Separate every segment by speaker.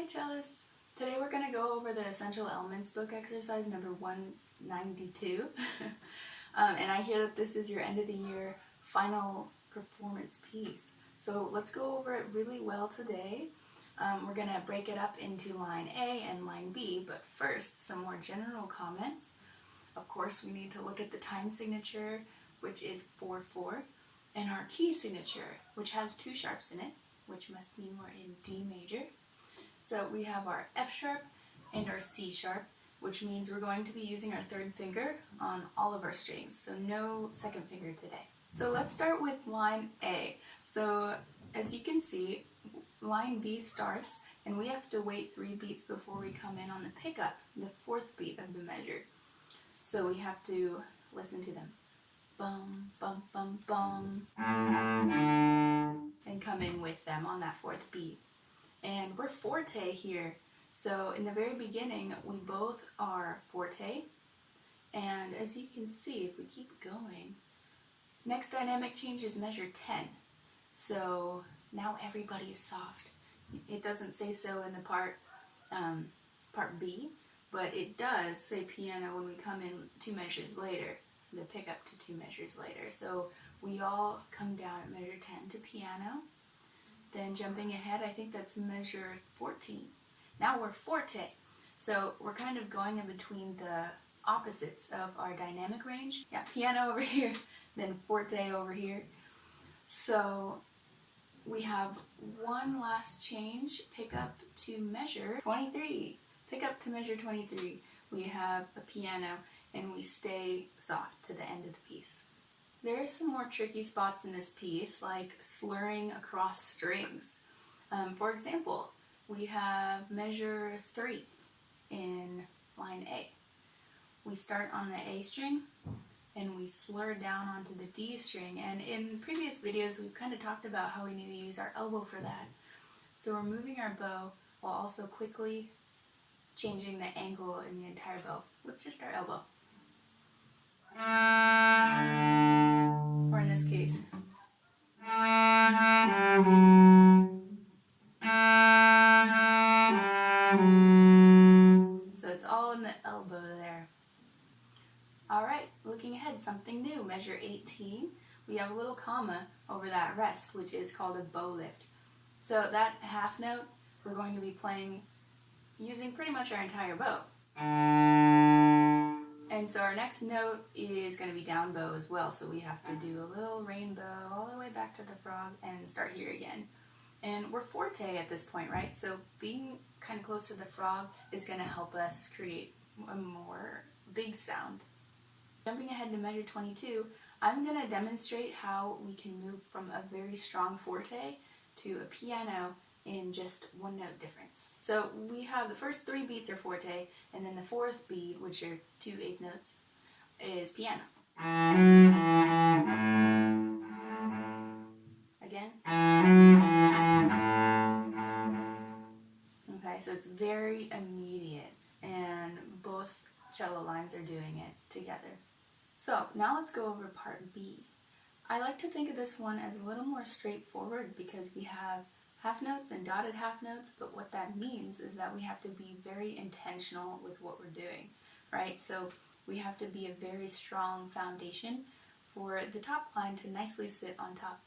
Speaker 1: Hi cellists! Today we're going to go over the Essential Elements book exercise number 192. And I hear that this is your end of the year final performance piece. So let's go over it really well today. We're going to break it up into line A and line B, but first some more general comments. Of course, we need to look at the time signature, which is 4/4, and our key signature, which has two sharps in it, which must mean we're in D major. So we have our F sharp and our C sharp, which means we're going to be using our third finger on all of our strings, so no second finger today. So let's start with line A. So as you can see, line B starts, and we have to wait 3 beats before we come in on the pickup, the 4th beat of the measure. So we have to listen to them. Bum, bum, bum, bum. And come in with them on that 4th beat. And we're forte here, so in the very beginning we both are forte, and as you can see, if we keep going, next dynamic change is measure 10, so now everybody is soft. It doesn't say so in the part B, but it does say piano when we come in 2 measures later, the pickup to 2 measures later, so we all come down at measure 10 to piano. Then jumping ahead, I think that's measure 14. Now we're forte. So we're kind of going in between the opposites of our dynamic range. Yeah, piano over here, then forte over here. So we have one last change, pick up to measure 23. Pick up to measure 23. We have a piano and we stay soft to the end of the piece. There are some more tricky spots in this piece, like slurring across strings. For example, we have measure 3 in line A. We start on the A string and we slur down onto the D string, and in previous videos we've kind of talked about how we need to use our elbow for that. So we're moving our bow while also quickly changing the angle in the entire bow with just our elbow. Or in this case. So it's all in the elbow there. Alright, looking ahead, something new. Measure 18. We have a little comma over that rest, which is called a bow lift. So that half note, we're going to be playing using pretty much our entire bow. And so our next note is going to be down bow as well, so we have to do a little rainbow all the way back to the frog and start here again. And we're forte at this point, right? So being kind of close to the frog is going to help us create a more big sound. Jumping ahead to measure 22, I'm going to demonstrate how we can move from a very strong forte to a piano in just 1 note difference. So we have the first 3 beats are forte, and then the 4th beat, which are 2 8th notes, is piano. Again. Okay, so it's very immediate, and both cello lines are doing it together. So now let's go over part B. I like to think of this one as a little more straightforward because we have half notes and dotted half notes, but what that means is that we have to be very intentional with what we're doing, right? So we have to be a very strong foundation for the top line to nicely sit on top.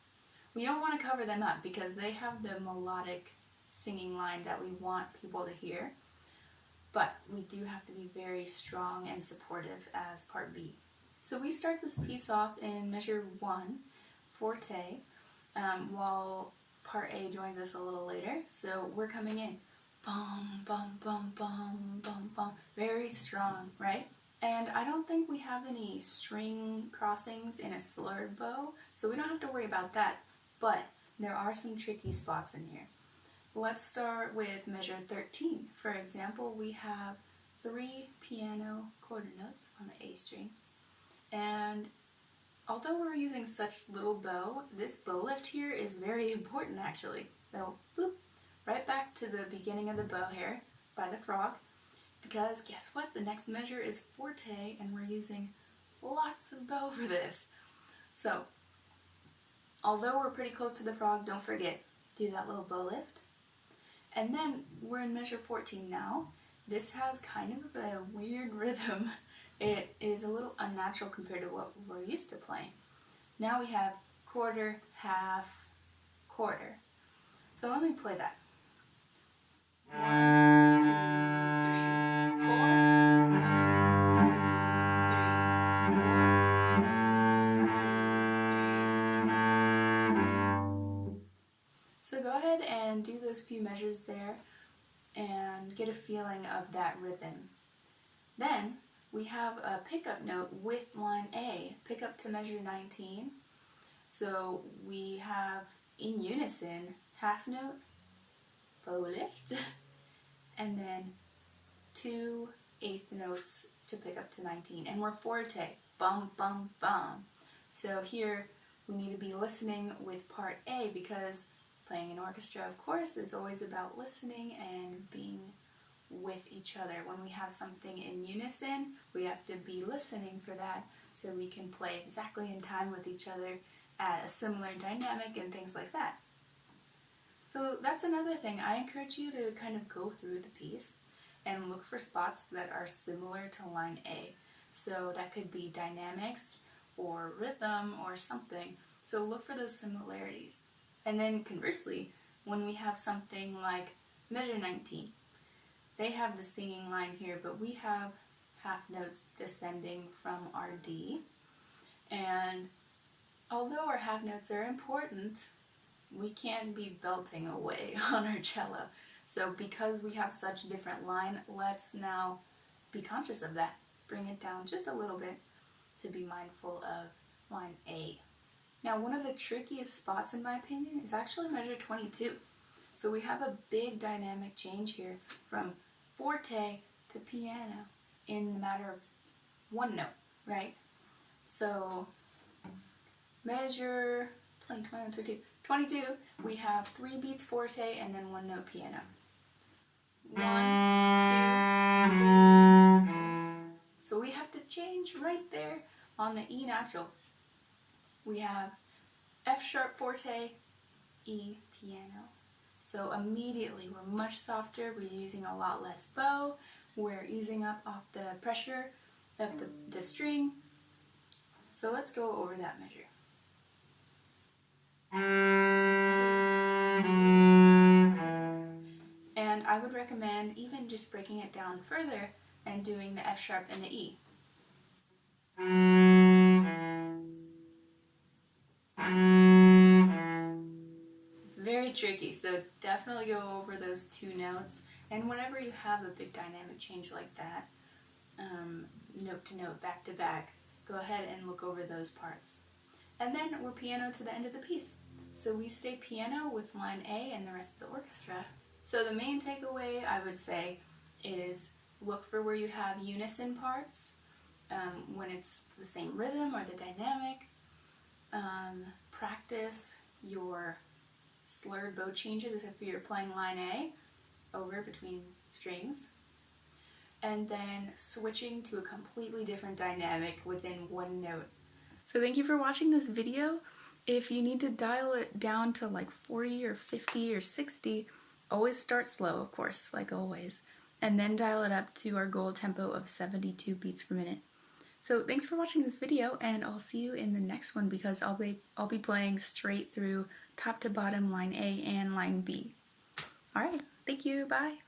Speaker 1: We don't want to cover them up because they have the melodic singing line that we want people to hear, but we do have to be very strong and supportive as part B. So we start this piece off in measure 1, forte, while part A joins us a little later, so we're coming in. Bum, bum, bum, bum, bum, bum. Very strong, right? And I don't think we have any string crossings in a slurred bow, so we don't have to worry about that, but there are some tricky spots in here. Let's start with measure 13. For example, we have 3 piano quarter notes on the A string, and although we're using such little bow, this bow lift here is very important actually. So, boop, right back to the beginning of the bow here by the frog, because guess what? The next measure is forte, and we're using lots of bow for this. So, although we're pretty close to the frog, don't forget, do that little bow lift. And then we're in measure 14 now. This has kind of a weird rhythm. It is a little unnatural compared to what we're used to playing. Now we have quarter, half, quarter. So let me play that. 1, 2, 3, 4. 1, 2, 3, 4. 1, 2, 3. So go ahead and do those few measures there and get a feeling of that rhythm. Then we have a pickup note with line A, pick up to measure 19. So we have in unison half note, forte, and then 2 eighth notes to pick up to 19. And we're forte, bum, bum, bum. So here we need to be listening with part A because playing an orchestra, of course, is always about listening and being with each other. When we have something in unison, we have to be listening for that so we can play exactly in time with each other at a similar dynamic and things like that. So that's another thing. I encourage you to kind of go through the piece and look for spots that are similar to line A. So that could be dynamics or rhythm or something. So look for those similarities. And then conversely, when we have something like measure 19, they have the singing line here, but we have half notes descending from our D. And although our half notes are important, we can't be belting away on our cello. So because we have such a different line, let's now be conscious of that. Bring it down just a little bit to be mindful of line A. Now, one of the trickiest spots, in my opinion, is actually measure 22. So we have a big dynamic change here from forte to piano in the matter of one note, right? So measure 22, we have 3 beats forte and then 1 note piano. 1, 2, 3. So we have to change right there on the E natural. We have F sharp forte, E piano. So immediately we're much softer, we're using a lot less bow, we're easing up off the pressure of the string. So let's go over that measure. 2. And I would recommend even just breaking it down further and doing the F sharp and the E. It's very tricky, so definitely go over those 2 notes. And whenever you have a big dynamic change like that, note to note, back to back, go ahead and look over those parts. And then we're piano to the end of the piece. So we stay piano with line A and the rest of the orchestra. So the main takeaway, I would say, is look for where you have unison parts, when it's the same rhythm or the dynamic. Practice your slurred bow changes as if you're playing line A over between strings. And then switching to a completely different dynamic within one note. So thank you for watching this video. If you need to dial it down to like 40 or 50 or 60, always start slow, of course, like always, and then dial it up to our goal tempo of 72 beats per minute. So thanks for watching this video, and I'll see you in the next one because I'll be playing straight through top to bottom line A and line B. Alright, thank you, bye!